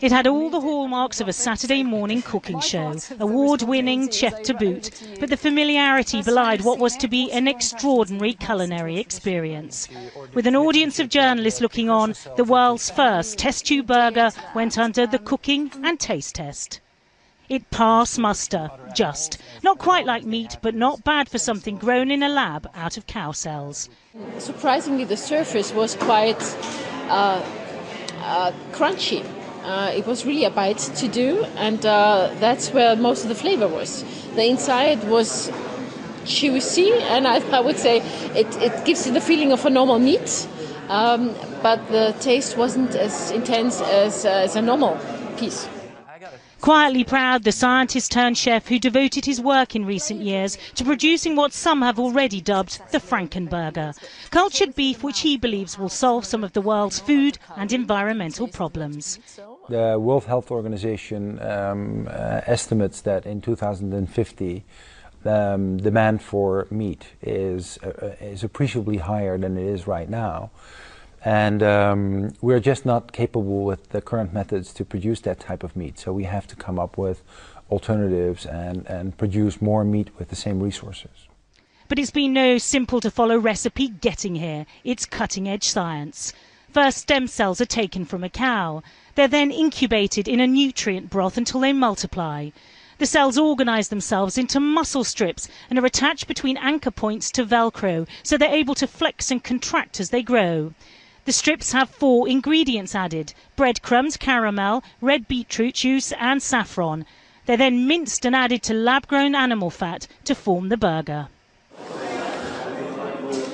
It had all the hallmarks of a Saturday morning cooking show, award-winning chef to boot, but the familiarity belied what was to be an extraordinary culinary experience. With an audience of journalists looking on, the world's first test tube burger went under the cooking and taste test. It passed muster, just. Not quite like meat, but not bad for something grown in a lab out of cow cells. Surprisingly, the surface was quite crunchy. It was really a bite to do, and that's where most of the flavor was. The inside was juicy, and I would say it gives you the feeling of a normal meat, but the taste wasn't as intense as a normal piece. Quietly proud, the scientist-turned-chef who devoted his work in recent years to producing what some have already dubbed the Frankenburger, cultured beef which he believes will solve some of the world's food and environmental problems. The World Health Organization estimates that in 2050 demand for meat is appreciably higher than it is right now. And we're just not capable with the current methods to produce that type of meat. So we have to come up with alternatives and produce more meat with the same resources. But it's been no simple-to-follow recipe getting here. It's cutting-edge science. First, stem cells are taken from a cow. They're then incubated in a nutrient broth until they multiply. The cells organise themselves into muscle strips and are attached between anchor points to Velcro, so they're able to flex and contract as they grow. The strips have 4 ingredients added: breadcrumbs, caramel, red beetroot juice and saffron. They're then minced and added to lab-grown animal fat to form the burger.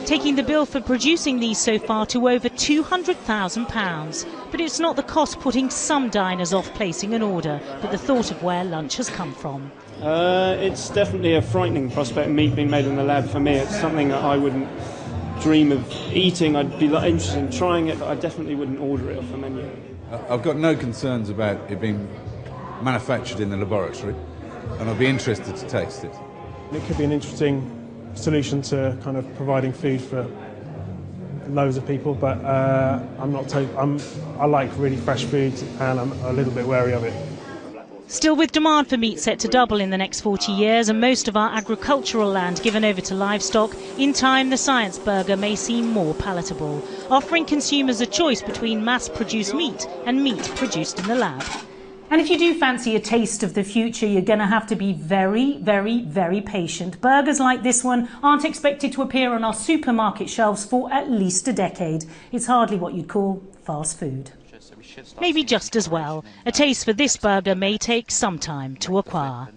Taking the bill for producing these so far to over £200,000. But it's not the cost putting some diners off placing an order, but the thought of where lunch has come from. It's definitely a frightening prospect, meat being made in the lab. For me, it's something that I wouldn't dream of eating. I'd be interested in trying it, but I definitely wouldn't order it off the menu. I've got no concerns about it being manufactured in the laboratory, and I'd be interested to taste it. It could be an interesting solution to kind of providing food for loads of people, but I like really fresh food, and I'm a little bit wary of it. Still, with demand for meat set to double in the next 40 years and most of our agricultural land given over to livestock, in time the science burger may seem more palatable, offering consumers a choice between mass-produced meat and meat produced in the lab. And if you do fancy a taste of the future, you're going to have to be very, very, very patient. Burgers like this one aren't expected to appear on our supermarket shelves for at least a decade. It's hardly what you'd call fast food. Maybe just as well. A taste for this burger may take some time to acquire.